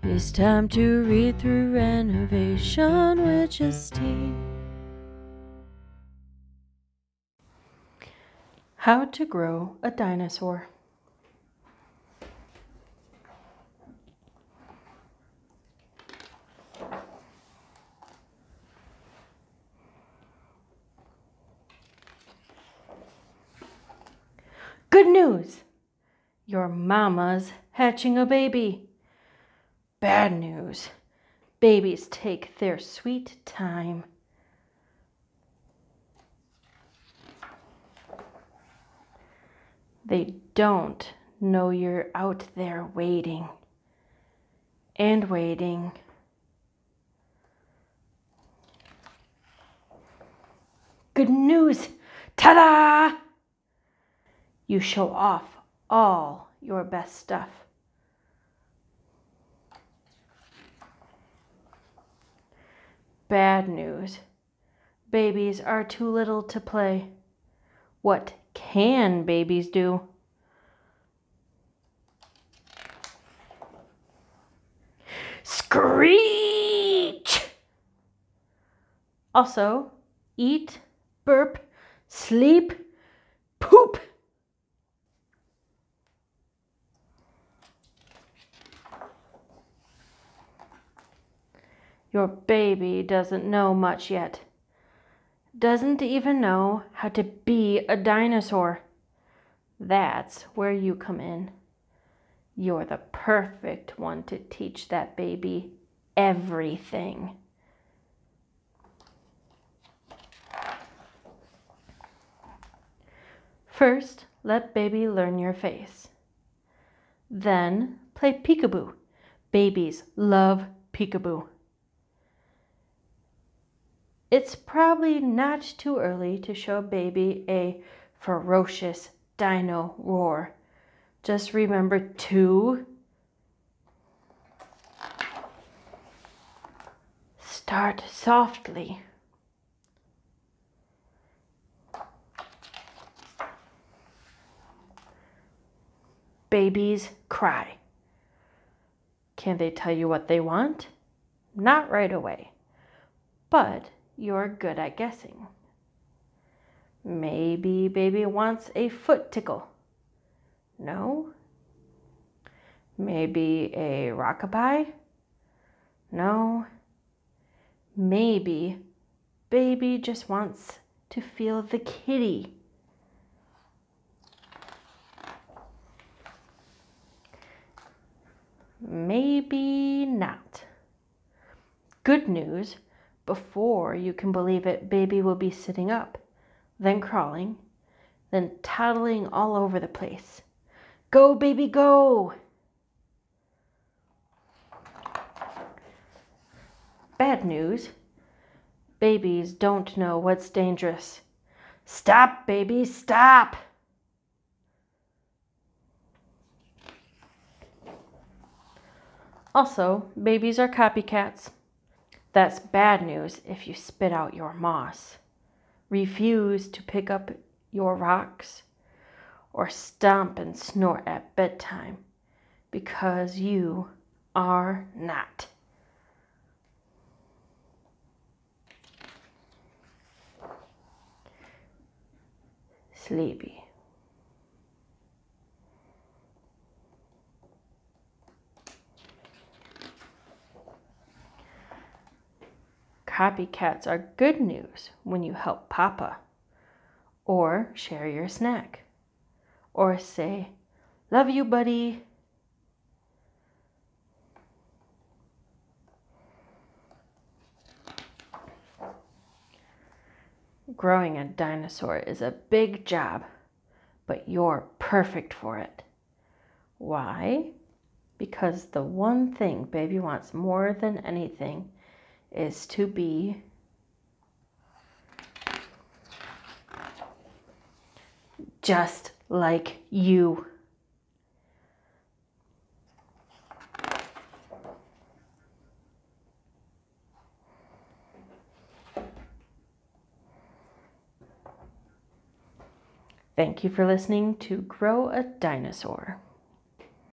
It's time to read through Renovation with Justine. How to grow a dinosaur. Good news! Your mama's hatching a baby. Bad news. Babies take their sweet time. They don't know you're out there waiting and waiting. Good news! Ta-da! You show off all your best stuff. Bad news. Babies are too little to play. What can babies do? Screech! Also, eat, burp, sleep, poop. Your baby doesn't know much yet. Doesn't even know how to be a dinosaur. That's where you come in. You're the perfect one to teach that baby everything. First, let baby learn your face. Then, play peekaboo. Babies love peekaboo. It's probably not too early to show baby a ferocious dino roar. Just remember to start softly. Babies cry. Can they tell you what they want? Not right away, but you're good at guessing. Maybe baby wants a foot tickle. No? Maybe a rockabye? No? Maybe baby just wants to feel the kitty. Maybe not. Good news, before you can believe it, baby will be sitting up, then crawling, then toddling all over the place. Go, baby, go! Bad news, babies don't know what's dangerous. Stop, baby, stop! Also, babies are copycats. That's bad news if you spit out your moss, refuse to pick up your rocks, or stomp and snort at bedtime, because you are not. Sleepy. Copycats are good news when you help Papa, or share your snack, or say, "Love you, buddy." Growing a dinosaur is a big job, but you're perfect for it. Why? Because the one thing baby wants more than anything is to be just like you. Thank you for listening to Grow a Dinosaur.